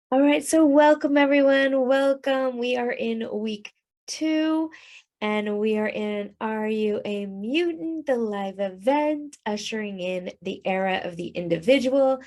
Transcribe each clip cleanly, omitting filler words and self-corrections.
All right, so welcome everyone. Welcome. We are in week 2 and we are in Are You a Mutant? The live event, ushering in the era of the individual.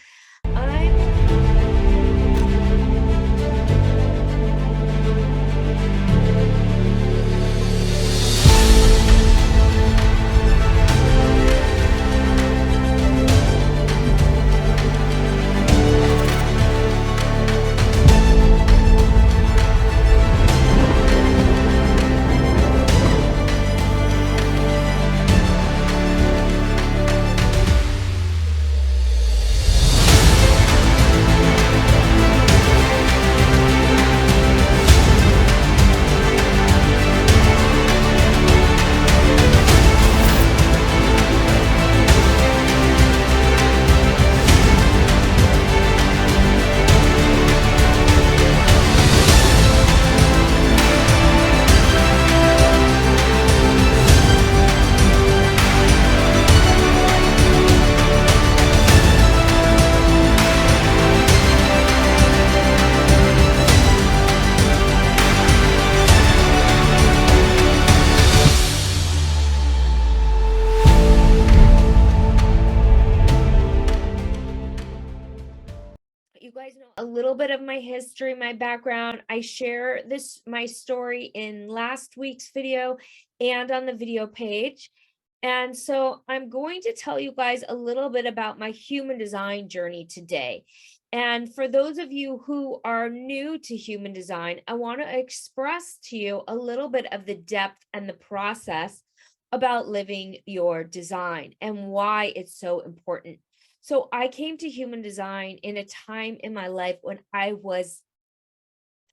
You guys know a little bit of my history, my background. I share my story in last week's video and on the video page. And so I'm going to tell you guys a little bit about my human design journey today. And for those of you who are new to human design, I want to express to you a little bit of the depth and the process about living your design and why it's so important. So I came to human design in a time in my life when I was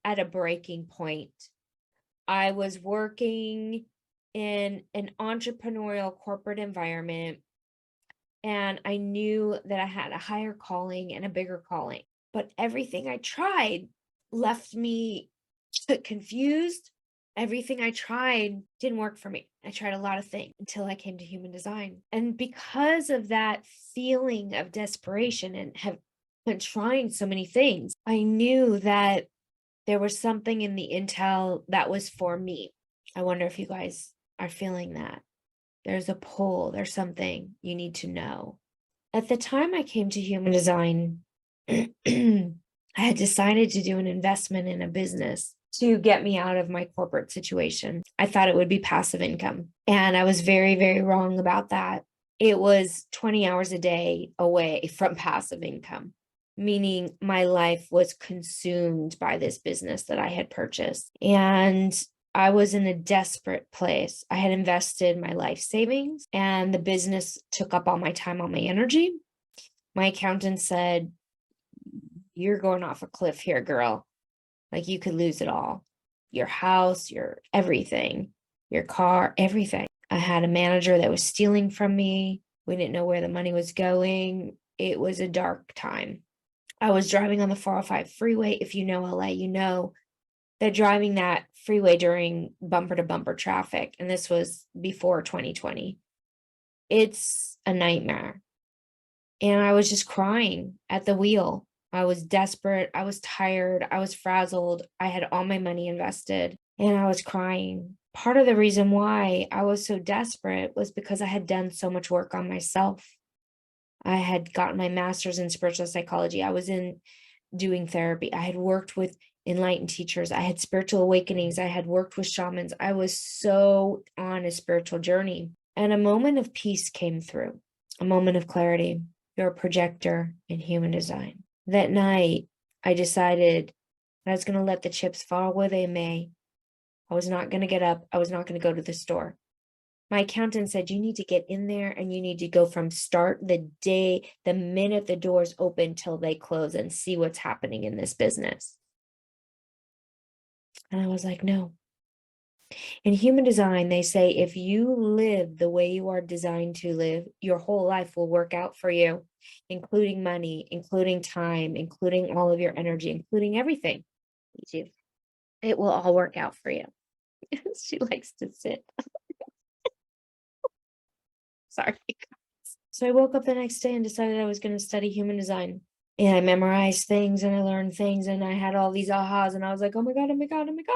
at a breaking point. I was working in an entrepreneurial corporate environment, and I knew that I had a higher calling and a bigger calling. But everything I tried left me confused. Everything I tried didn't work for me. I tried a lot of things until I came to human design. And because of that feeling of desperation and have been trying so many things, I knew that there was something in the intel that was for me. I wonder if you guys are feeling that. There's a pull, there's something you need to know. At the time I came to human design, I had decided to do an investment in a business to get me out of my corporate situation. I thought it would be passive income. And I was very, very wrong about that. It was 20 hours a day away from passive income, meaning my life was consumed by this business that I had purchased. And I was in a desperate place. I had invested my life savings, and the business took up all my time, all my energy. My accountant said, "You're going off a cliff here, girl. Like, you could lose it all. Your house, your everything, your car, everything." I had a manager that was stealing from me. We didn't know where the money was going. It was a dark time. I was driving on the 405 freeway. If you know LA, you know that driving that freeway during bumper to bumper traffic, and this was before 2020, it's a nightmare. And I was just crying at the wheel. I was desperate. I was tired. I was frazzled. I had all my money invested and I was crying. Part of the reason why I was so desperate was because I had done so much work on myself. I had gotten my master's in spiritual psychology. I was in doing therapy. I had worked with enlightened teachers. I had spiritual awakenings. I had worked with shamans. I was so on a spiritual journey. And a moment of peace came through, a moment of clarity. You're a projector in human design. That night, I decided I was going to let the chips fall where they may. I was not going to get up. I was not going to go to the store. My accountant said, "You need to get in there and you need to go from start the day, the minute the doors open till they close, and see what's happening in this business." And I was like, no. In human design, they say if you live the way you are designed to live, your whole life will work out for you, including money, including time, including all of your energy, including everything. It will all work out for you. She likes to sit. Sorry. So I woke up the next day and decided I was going to study human design. And I memorized things and I learned things and I had all these ahas and I was like, oh my God, oh my God, oh my God.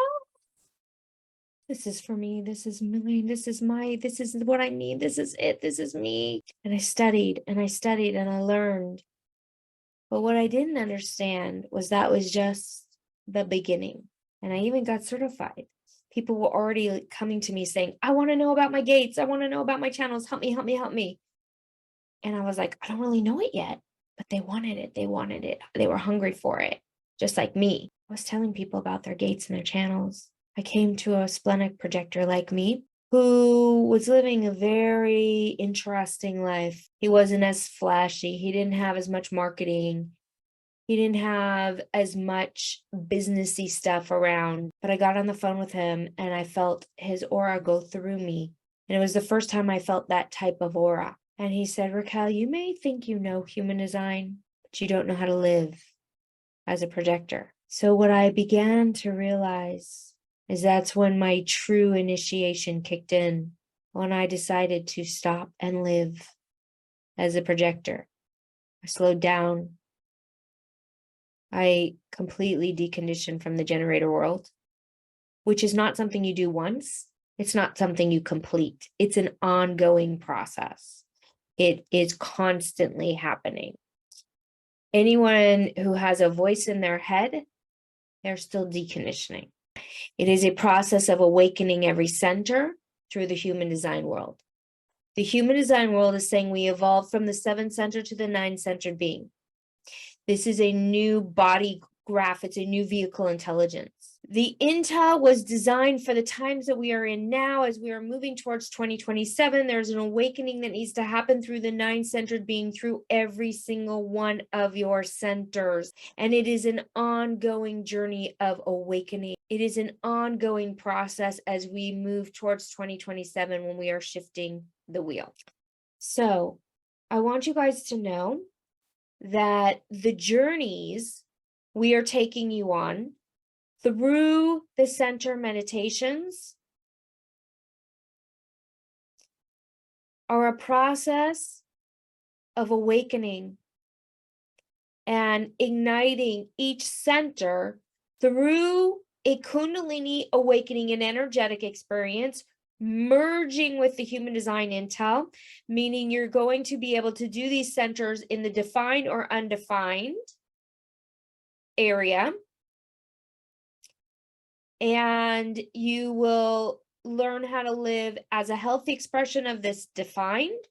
This is for me. This is mine. This is what I need. This is it. This is me. And I studied and I studied and I learned. But what I didn't understand was that was just the beginning. And I even got certified. People were already coming to me saying, I want to know about my gates. I want to know about my channels. Help me, help me, help me. And I was like, I don't really know it yet, but they wanted it. They wanted it. They were hungry for it, just like me. I was telling people about their gates and their channels. I came to a splenic projector like me who was living a very interesting life. He wasn't as flashy. He didn't have as much marketing. He didn't have as much businessy stuff around, but I got on the phone with him and I felt his aura go through me. And it was the first time I felt that type of aura. And he said, Raquel, you may think you know human design, but you don't know how to live as a projector. So what I began to realize is that's when my true initiation kicked in, when I decided to stop and live as a projector. I slowed down. I completely deconditioned from the generator world, which is not something you do once. It's not something you complete. It's an ongoing process. It is constantly happening. Anyone who has a voice in their head, they're still deconditioning. It is a process of awakening every center through the human design world. The human design world is saying we evolved from the 7-center to the 9-centered being. This is a new body graph. It's a new vehicle intelligence. The INTA was designed for the times that we are in now. As we are moving towards 2027, there's an awakening that needs to happen through the 9-centered being, through every single one of your centers. And it is an ongoing journey of awakening. It is an ongoing process as we move towards 2027 when we are shifting the wheel. So I want you guys to know that the journeys we are taking you on through the center meditations are a process of awakening and igniting each center through a Kundalini awakening and energetic experience, merging with the human design intel, meaning you're going to be able to do these centers in the defined or undefined area. And you will learn how to live as a healthy expression of this defined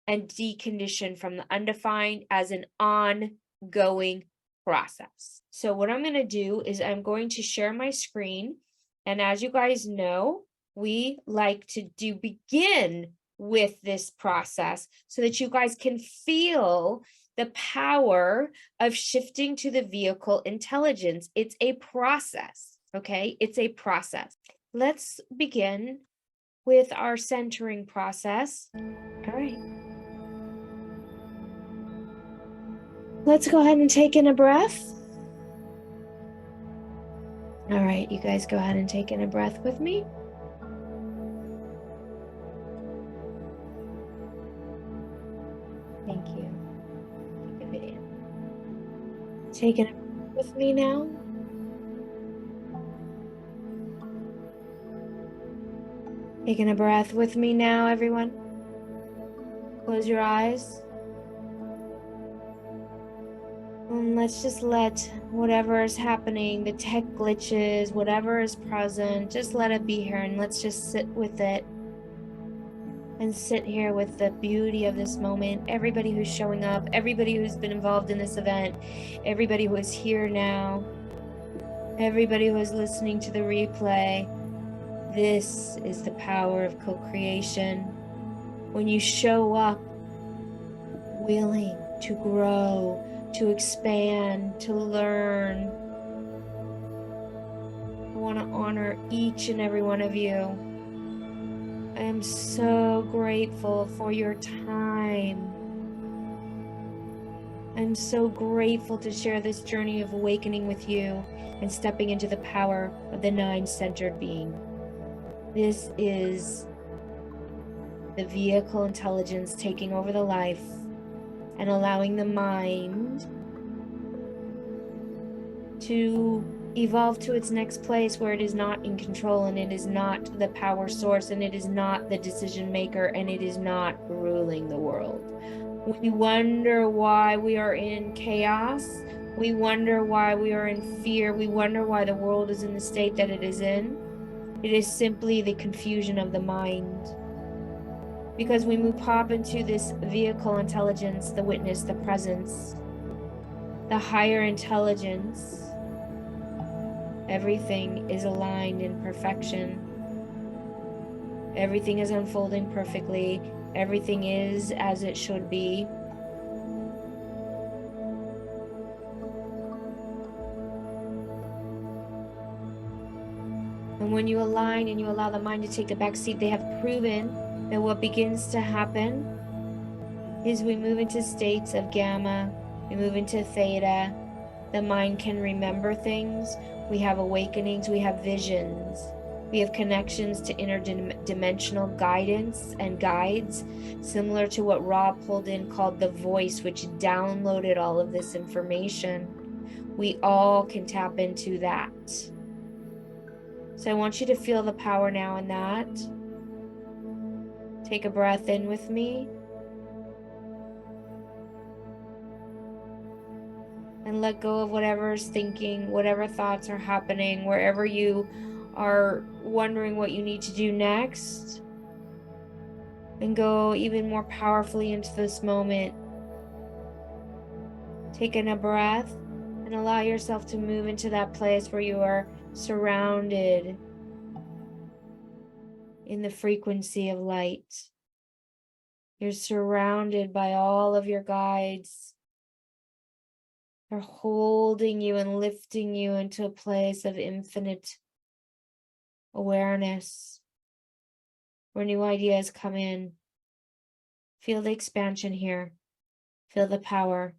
and decondition from the undefined as an ongoing process. So what I'm going to do is I'm going to share my screen. And as you guys know, we like to begin with this process so that you guys can feel the power of shifting to the vehicle intelligence. It's a process. Okay, it's a process. Let's begin with our centering process. All right. Let's go ahead and take in a breath. All right, you guys go ahead and take in a breath with me. Thank you. Davidian. Taking a breath with me now. Taking a breath with me now, everyone. Close your eyes. And let's just let whatever is happening, the tech glitches, whatever is present, just let it be here and let's just sit with it. And sit here with the beauty of this moment. Everybody who's showing up, everybody who's been involved in this event, everybody who is here now, everybody who is listening to the replay. This is the power of co-creation. When you show up willing to grow, to expand, to learn. I want to honor each and every one of you. I am so grateful for your time. I'm so grateful to share this journey of awakening with you and stepping into the power of the 9-centered being. This is the vehicle intelligence taking over the life and allowing the mind to evolve to its next place where it is not in control, and it is not the power source, and it is not the decision maker, and it is not ruling the world. We wonder why we are in chaos. We wonder why we are in fear. We wonder why the world is in the state that it is in. It is simply the confusion of the mind. Because when we pop into this vehicle intelligence, the witness, the presence, the higher intelligence, everything is aligned in perfection. Everything is unfolding perfectly. Everything is as it should be. And when you align and you allow the mind to take the back seat, they have proven that what begins to happen is we move into states of gamma, we move into theta. The mind can remember things. We have awakenings, we have visions. We have connections to interdimensional guidance and guides, similar to what Rob pulled in called the voice, which downloaded all of this information. We all can tap into that. So I want you to feel the power now in that. Take a breath in with me. And let go of whatever's thinking, whatever thoughts are happening, wherever you are wondering what you need to do next. And go even more powerfully into this moment. Taking a breath and allow yourself to move into that place where you are surrounded in the frequency of light. You're surrounded by all of your guides. They're holding you and lifting you into a place of infinite awareness where new ideas come in. Feel the expansion here. Feel the power.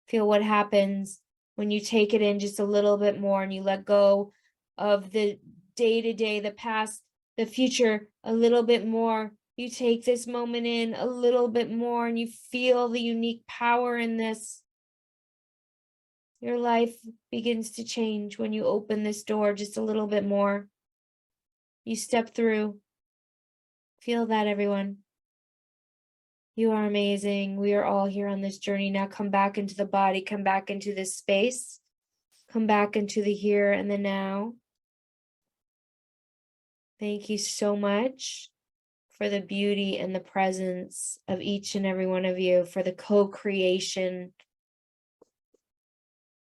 Feel what happens when you take it in just a little bit more and you let go of the day-to-day, the past, the future a little bit more. You take this moment in a little bit more and you feel the unique power in this. Your life begins to change when you open this door just a little bit more. You step through. Feel that, everyone. You are amazing. We are all here on this journey. Now come back into the body, come back into this space, come back into the here and the now. Thank you so much for the beauty and the presence of each and every one of you, for the co-creation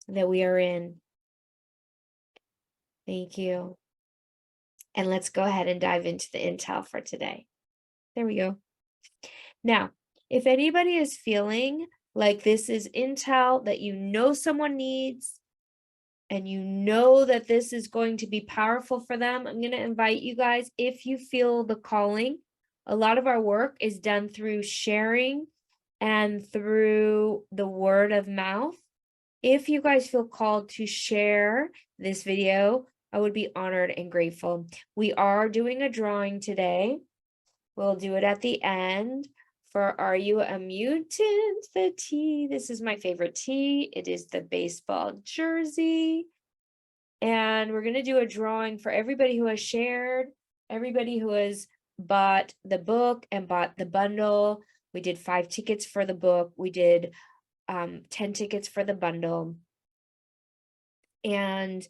that we are in. Thank you. And let's go ahead and dive into the intel for today. There we go. Now, if anybody is feeling like this is intel that you know someone needs, and you know that this is going to be powerful for them, I'm going to invite you guys, if you feel the calling. A lot of our work is done through sharing and through the word of mouth. If you guys feel called to share this video, I would be honored and grateful. We are doing a drawing today. We'll do it at the end for Are You a Mutant? The tee. This is my favorite tee. It is the baseball jersey. And we're going to do a drawing for everybody who has shared, everybody who has bought the book and bought the bundle. We did 5 tickets for the book. We did 10 tickets for the bundle. And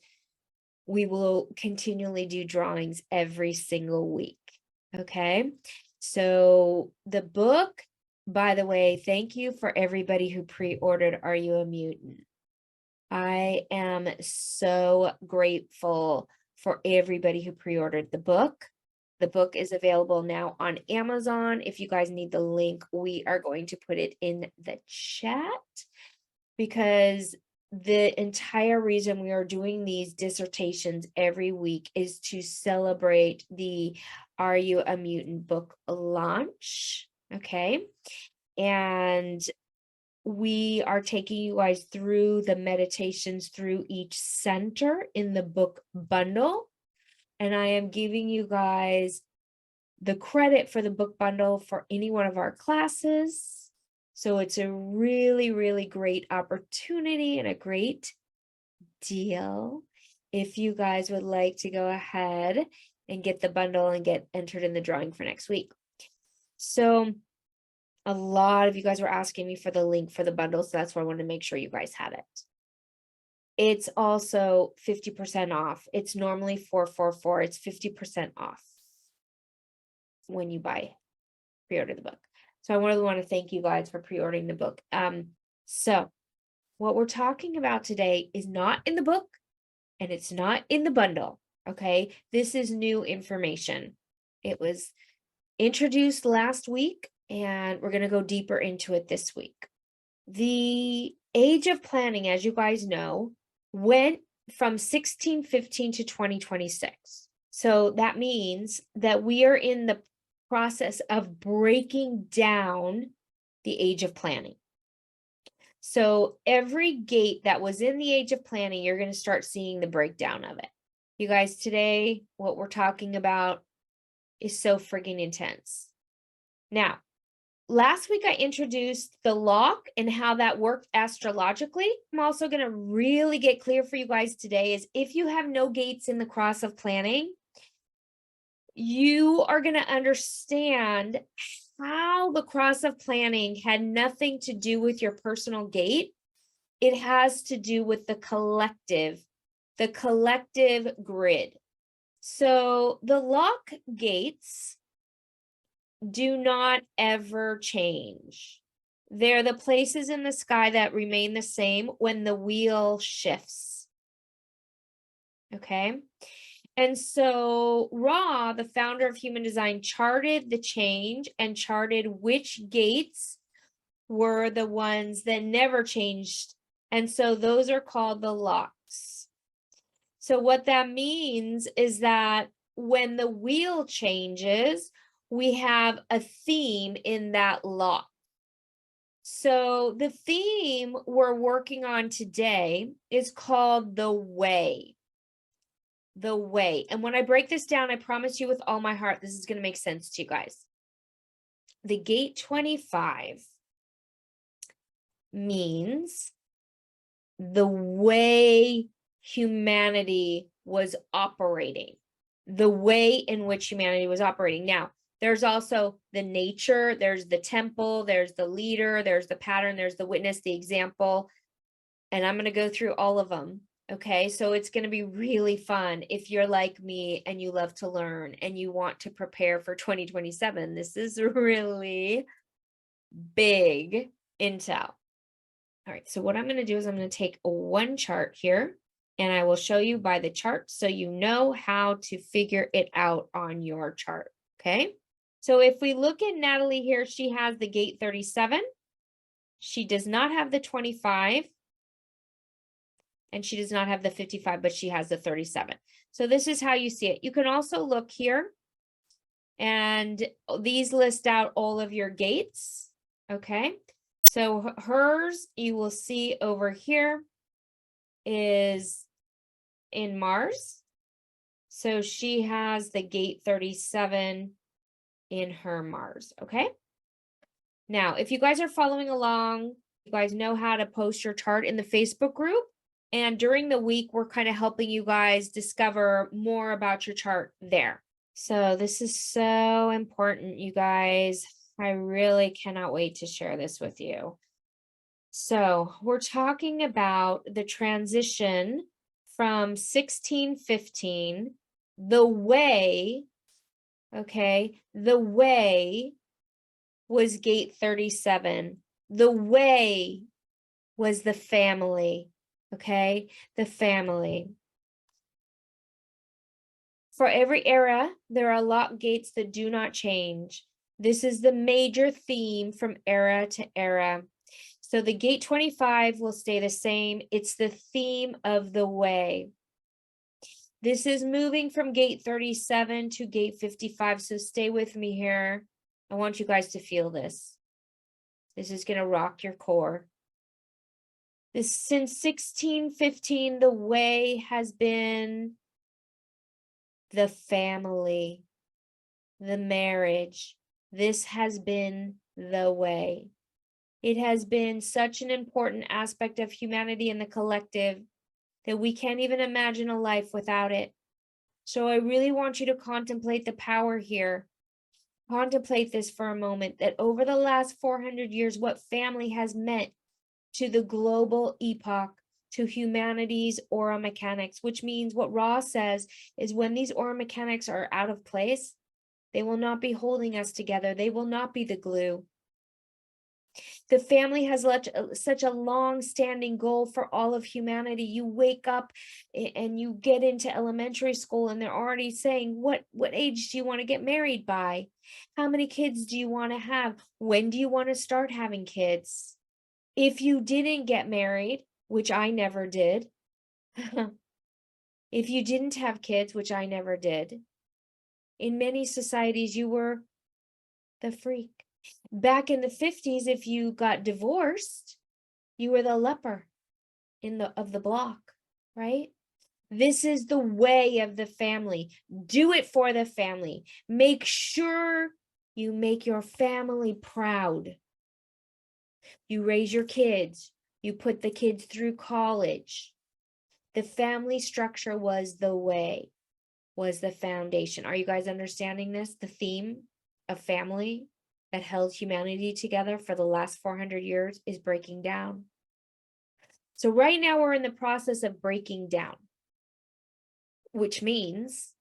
we will continually do drawings every single week. Okay, so the book, by the way, thank you for everybody who pre-ordered Are You a Mutant? I am so grateful for everybody who pre-ordered the book. The book is available now on Amazon. If you guys need the link, we are going to put it in the chat, because the entire reason we are doing these dissertations every week is to celebrate the Are You a Mutant book launch. Okay. And we are taking you guys through the meditations through each center in the book bundle. And I am giving you guys the credit for the book bundle for any one of our classes. So it's a really, really great opportunity and a great deal if you guys would like to go ahead and get the bundle and get entered in the drawing for next week. So a lot of you guys were asking me for the link for the bundle, so that's why I wanted to make sure you guys had it. It's also 50% off. It's normally $444. It's 50% off when you pre-order the book. So I really want to thank you guys for pre-ordering the book. So what we're talking about today is not in the book and it's not in the bundle. Okay, this is new information. It was introduced last week and we're going to go deeper into it this week. The age of planning, as you guys know, went from 1615 to 2026. So that means that we are in the process of breaking down the age of planning. So every gate that was in the age of planning, you're going to start seeing the breakdown of it. You guys, today, what we're talking about is so friggin' intense. Now, last week I introduced the lock and how that worked astrologically. I'm also going to really get clear for you guys today is if you have no gates in the cross of planning, you are going to understand how the cross of planning had nothing to do with your personal gate. It has to do with the collective grid. So the lock gates do not ever change. They're the places in the sky that remain the same when the wheel shifts. Okay? And so Ra, the founder of human design, charted the change and charted which gates were the ones that never changed. And so those are called the locks. So what that means is that when the wheel changes, we have a theme in that lock. So the theme we're working on today is called the way. The way. And when I break this down, I promise you with all my heart, this is going to make sense to you guys. The gate 25 means the way humanity was operating, the way in which humanity was operating. Now, there's also the nature, there's the temple, there's the leader, there's the pattern, there's the witness, the example, and I'm going to go through all of them. Okay, so it's going to be really fun if you're like me and you love to learn and you want to prepare for 2027. This is really big intel. All right, so what I'm going to do is I'm going to take one chart here and I will show you by the chart so you know how to figure it out on your chart. Okay, so if we look at Natalie here, she has the gate 37. She does not have the 25. And she does not have the 55, but she has the 37. So this is how you see it. You can also look here, and these list out all of your gates. Okay, so hers, you will see over here, is in Mars. So she has the gate 37 in her Mars. Okay. Now, if you guys are following along, you guys know how to post your chart in the Facebook group. And during the week, we're kind of helping you guys discover more about your chart there. So this is so important, you guys. I really cannot wait to share this with you. So we're talking about the transition from 1615, the way, okay, the way was gate 37. The way was the family. Okay, the family. For every era, there are lock gates that do not change. This is the major theme from era to era. So the gate 25 will stay the same. It's the theme of the way. This is moving from gate 37 to gate 55. So stay with me here. I want you guys to feel this. This is going to rock your core. Since 1615, the way has been the family, the marriage. This has been the way. It has been such an important aspect of humanity and the collective. that we can't even imagine a life without it. So I really want you to contemplate the power here. Contemplate this for a moment, that over the last 400 years, what family has meant to the global epoch, to humanity's aura mechanics, which means what Ra says is when these aura mechanics are out of place, they will not be holding us together. They will not be the glue. The family has such a long-standing goal for all of humanity. You wake up and you get into elementary school and they're already saying, what age do you want to get married by? How many kids do you want to have? When do you want to start having kids? If you didn't get married, which I never did, if you didn't have kids, which I never did, in many societies, you were the freak. Back in the 50s, if you got divorced, you were the leper of the block, right? This is the way of the family. Do it for the family. Make sure you make your family proud. You raise your kids. You put the kids through college. The family structure was the way, was the foundation. Are you guys understanding this? The theme of family that held humanity together for the last 400 years is breaking down. So right now we're in the process of breaking down, which means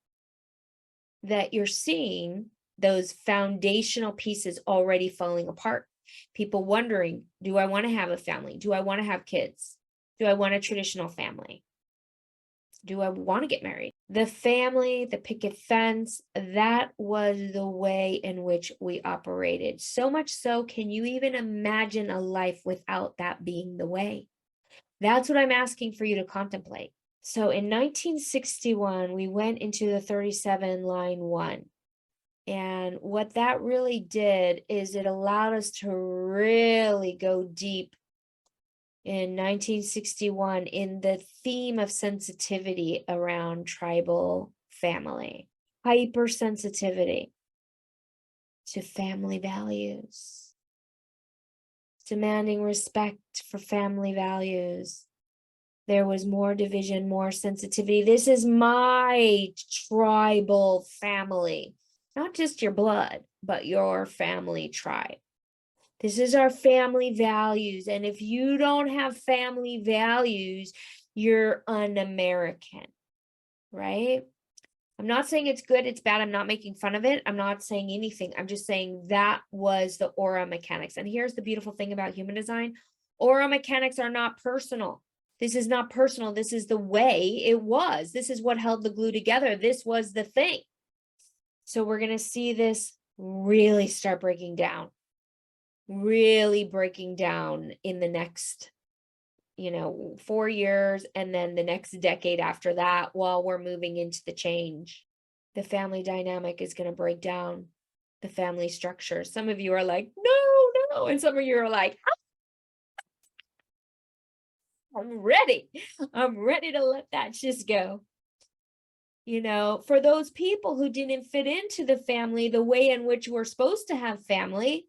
that you're seeing those foundational pieces already falling apart. People wondering, do I want to have a family? Do I want to have kids? Do I want a traditional family? Do I want to get married? The family, the picket fence, that was the way in which we operated. So much so, can you even imagine a life without that being the way? That's what I'm asking for you to contemplate. So in 1961, we went into the 37 line 1. And what that really did is it allowed us to really go deep in 1961 in the theme of sensitivity around tribal family, hypersensitivity to family values, demanding respect for family values. There was more division, more sensitivity. This is my tribal family, not just your blood, but your family tribe. This is our family values. And if you don't have family values, you're un-American, right? I'm not saying it's good, it's bad. I'm not making fun of it. I'm not saying anything. I'm just saying that was the aura mechanics. And here's the beautiful thing about human design. Aura mechanics are not personal. This is not personal. This is the way it was. This is what held the glue together. This was the thing. So we're going to see this really start breaking down. Really breaking down in the next, 4 years, and then the next decade after that, while we're moving into the change. The family dynamic is going to break down, the family structure. Some of you are like, no, and some of you are like, I'm ready to let that just go. For those people who didn't fit into the family the way in which we're supposed to have family,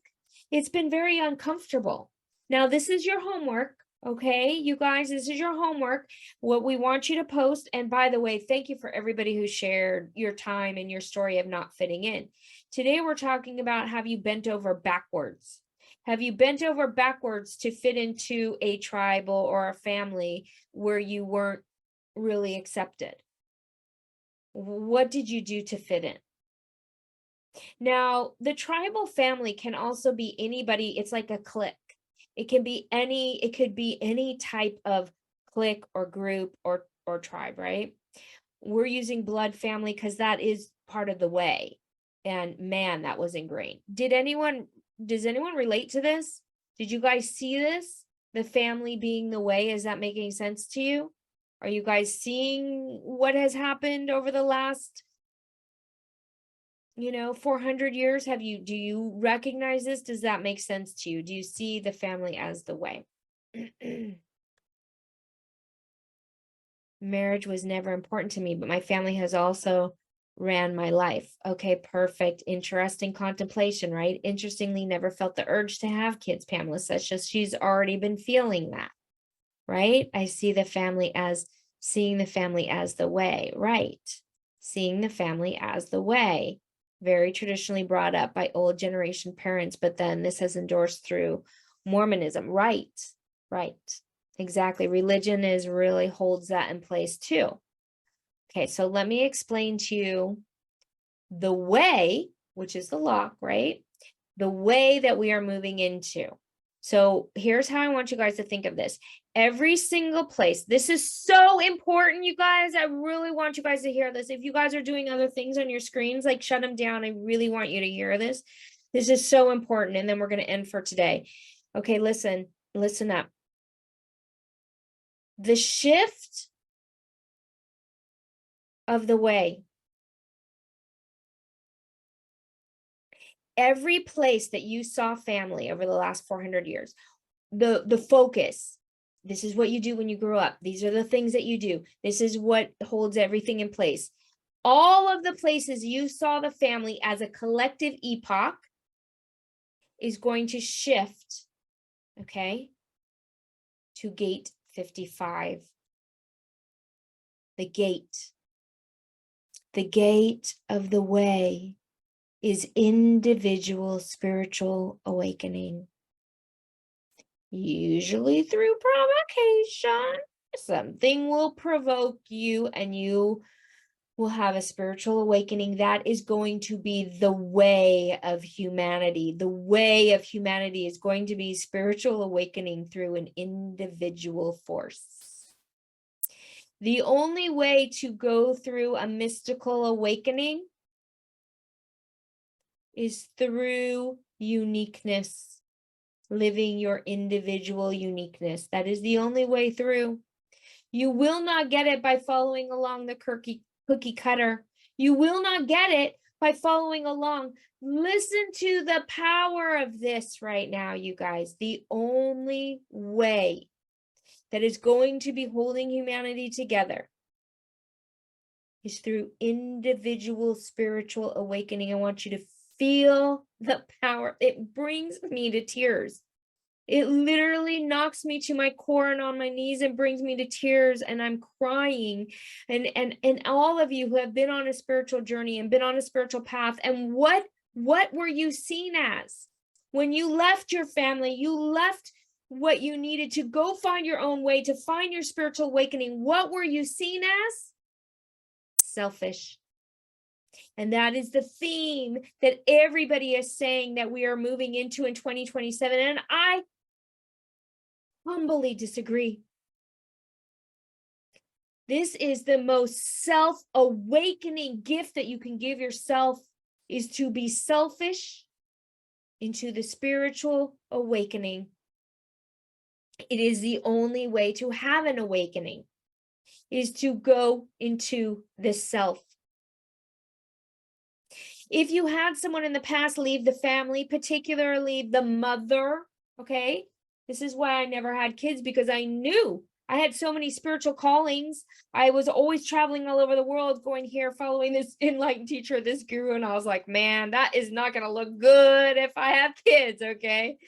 it's been very uncomfortable. Now, this is your homework, okay? You guys, this is your homework, what we want you to post. And by the way, thank you for everybody who shared your time and your story of not fitting in. Today, we're talking about, have you bent over backwards? Have you bent over backwards to fit into a tribal or a family where you weren't really accepted? What did you do to fit in? Now, the tribal family can also be anybody. It's like a clique. It could be any type of clique or group or tribe, right? We're using blood family because that is part of the way. And man, that was ingrained. Does anyone relate to this? Did you guys see this? The family being the way, is that making sense to you? Are you guys seeing what has happened over the last 400 years? Do you recognize this? Does that make sense to you? Do you see the family as the way? Marriage was never important to me, but my family has also ran my life. Okay, perfect. Interesting contemplation, right? Interestingly, never felt the urge to have kids, Pamela says. She's already been feeling that, right? I see the family as Seeing the family as the way, right? Seeing the family as the way. Very traditionally brought up by old generation parents, but then this has endorsed through Mormonism, right? Right. Exactly. Religion really holds that in place too. Okay, so let me explain to you the way, which is the lock, right? The way that we are moving into. So here's how I want you guys to think of this. Every single place, this is so important, you guys. I really want you guys to hear this. If you guys are doing other things on your screens, like shut them down. I really want you to hear this. This is so important. And then we're going to end for today. Okay, listen up. The shift of the way. Every place that you saw family over the last 400 years, the focus, this is what you do when you grow up. These are the things that you do. This is what holds everything in place. All of the places you saw the family as a collective epoch is going to shift, okay, to gate 55. The gate of the way is individual spiritual awakening. Usually through provocation. Something will provoke you and you will have a spiritual awakening. That is going to be the way of humanity. The way of humanity is going to be spiritual awakening through an individual force. The only way to go through a mystical awakening is through uniqueness, living your individual uniqueness. That is the only way through. You will not get it by following along the cookie cutter. You will not get it by following along. Listen to the power of this right now, you guys. The only way that is going to be holding humanity together is through individual spiritual awakening. I want you to feel the power. It brings me to tears. It literally knocks me to my core and on my knees and brings me to tears, and I'm crying. And all of you who have been on a spiritual journey and been on a spiritual path, and what were you seen as? When you left your family, you left what you needed to go find your own way, to find your spiritual awakening. What were you seen as? Selfish. And that is the theme that everybody is saying that we are moving into in 2027. And I humbly disagree. This is the most self-awakening gift that you can give yourself, is to be selfish into the spiritual awakening. It is the only way to have an awakening, is to go into the self. If you had someone in the past leave the family, particularly the mother, okay? This is why I never had kids, because I knew I had so many spiritual callings. I was always traveling all over the world, going here, following this enlightened teacher, this guru. And I was like, man, that is not going to look good if I have kids, okay?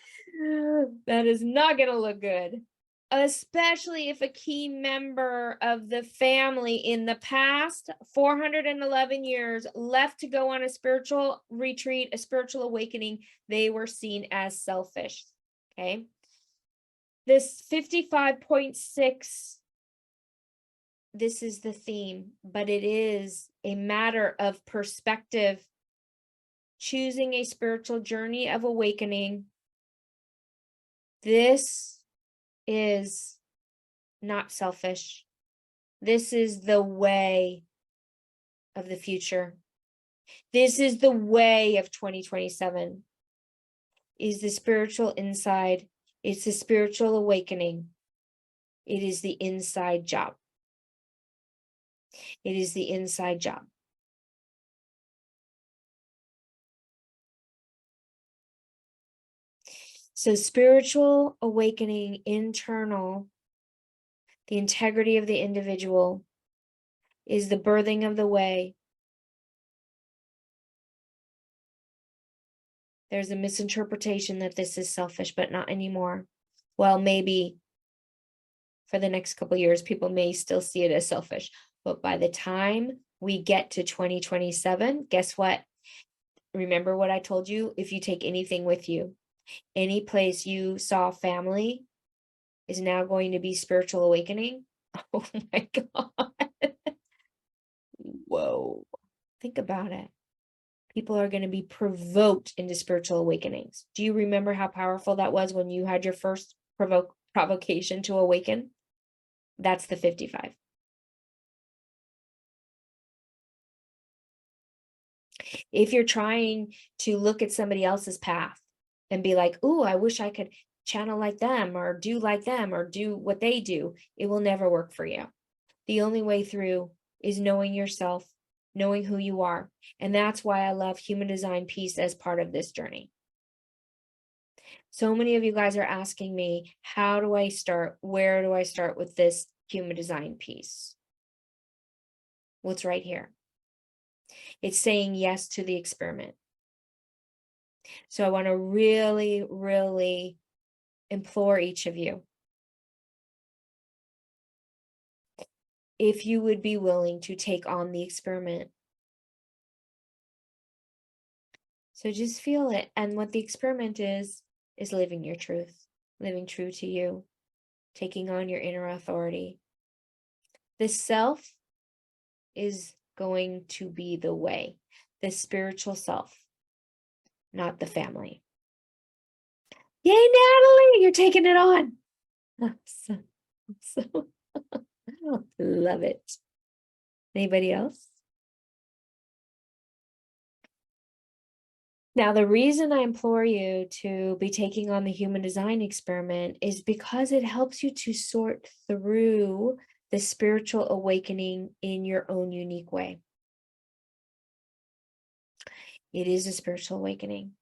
That is not going to look good. Especially if a key member of the family in the past 411 years left to go on a spiritual retreat, a spiritual awakening, they were seen as selfish, okay? This 55.6, this is the theme, but it is a matter of perspective. Choosing a spiritual journey of awakening. This is not selfish. This is the way of the future. This is the way of 2027. Is the spiritual inside. It's the spiritual awakening. It is the inside job. It is the inside job. So spiritual awakening, internal, the integrity of the individual, is the birthing of the way. There's a misinterpretation that this is selfish, but not anymore. Well, maybe for the next couple of years, people may still see it as selfish. But by the time we get to 2027, guess what? Remember what I told you? If you take anything with you, any place you saw family is now going to be spiritual awakening. Oh my God. Whoa. Think about it. People are going to be provoked into spiritual awakenings. Do you remember how powerful that was when you had your first provocation to awaken? That's the 55. If you're trying to look at somebody else's path and be like, "Ooh, I wish I could channel like them or do what they do," it will never work for you. The only way through is knowing yourself, knowing who you are. And that's why I love human design piece as part of this journey. So many of you guys are asking me, how do I start? Where do I start with this human design piece? Well, it's right here. It's saying yes to the experiment. So I want to really, really implore each of you, if you would be willing to take on the experiment. So just feel it. And what the experiment is living your truth, living true to you, taking on your inner authority. The self is going to be the way, the spiritual self, not the family. Yay, Natalie, you're taking it on. Awesome. So love it. Anybody else? Now, the reason I implore you to be taking on the human design experiment is because it helps you to sort through the spiritual awakening in your own unique way. It is a spiritual awakening.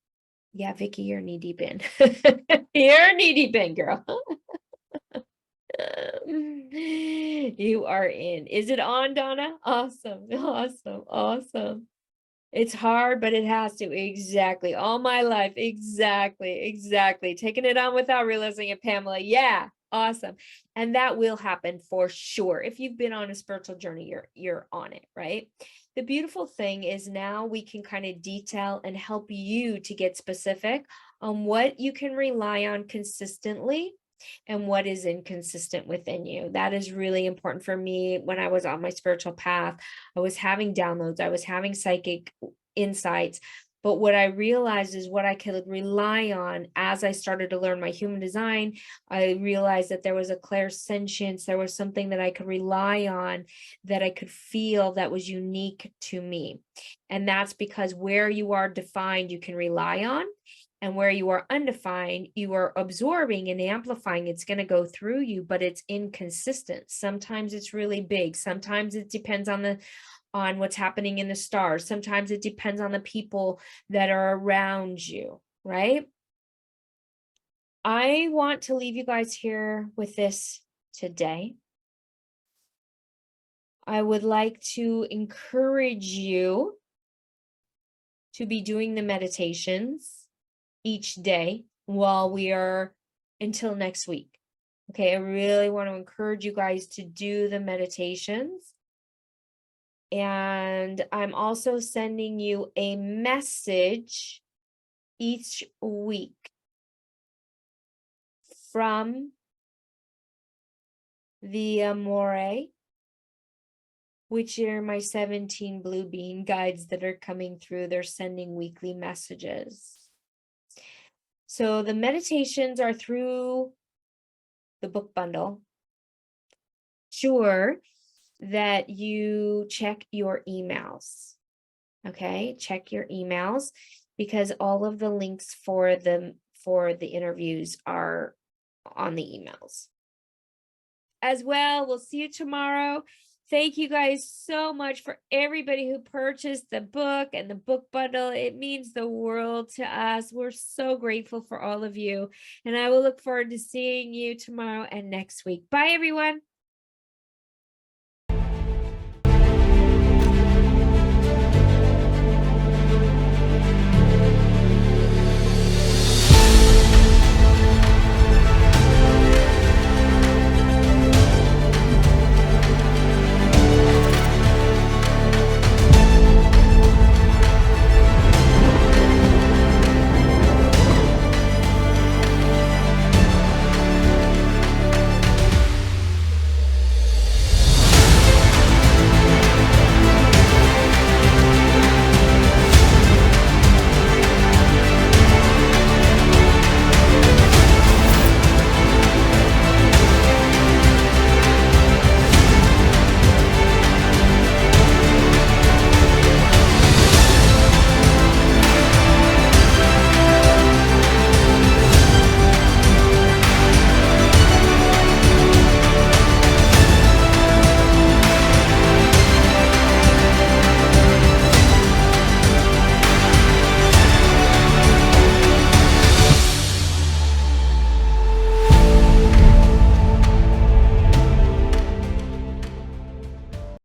Yeah, Vicky, you're knee deep in. You're knee deep in, girl. You are in. Is it on, Donna? Awesome, awesome, awesome. It's hard, but it has to. Exactly. All my life. Exactly. Taking it on without realizing it, Pamela. Yeah. Awesome. And that will happen for sure. If you've been on a spiritual journey, you're on it, right? The beautiful thing is now we can kind of detail and help you to get specific on what you can rely on consistently and what is inconsistent within you. That is really important for me. When I was on my spiritual path, I was having downloads, I was having psychic insights, but what I realized is what I could rely on as I started to learn my human design. I realized that there was a clairsentience, there was something that I could rely on, that I could feel that was unique to me. And that's because where you are defined, you can rely on. And where you are undefined, you are absorbing and amplifying. It's going to go through you, but it's inconsistent. Sometimes it's really big. Sometimes it depends on what's happening in the stars. Sometimes it depends on the people that are around you, right? I want to leave you guys here with this today. I would like to encourage you to be doing the meditations each day while we are until next week. Okay, I really want to encourage you guys to do the meditations. And I'm also sending you a message each week from the Amore, which are my 17 blue bean guides that are coming through. They're sending weekly messages. So the meditations are through the book bundle. Sure that you check your emails. Okay, check your emails, because all of the links for the interviews are on the emails as well. We'll see you tomorrow. Thank you guys so much for everybody who purchased the book and the book bundle. It means the world to us. We're so grateful for all of you. And I will look forward to seeing you tomorrow and next week. Bye, everyone.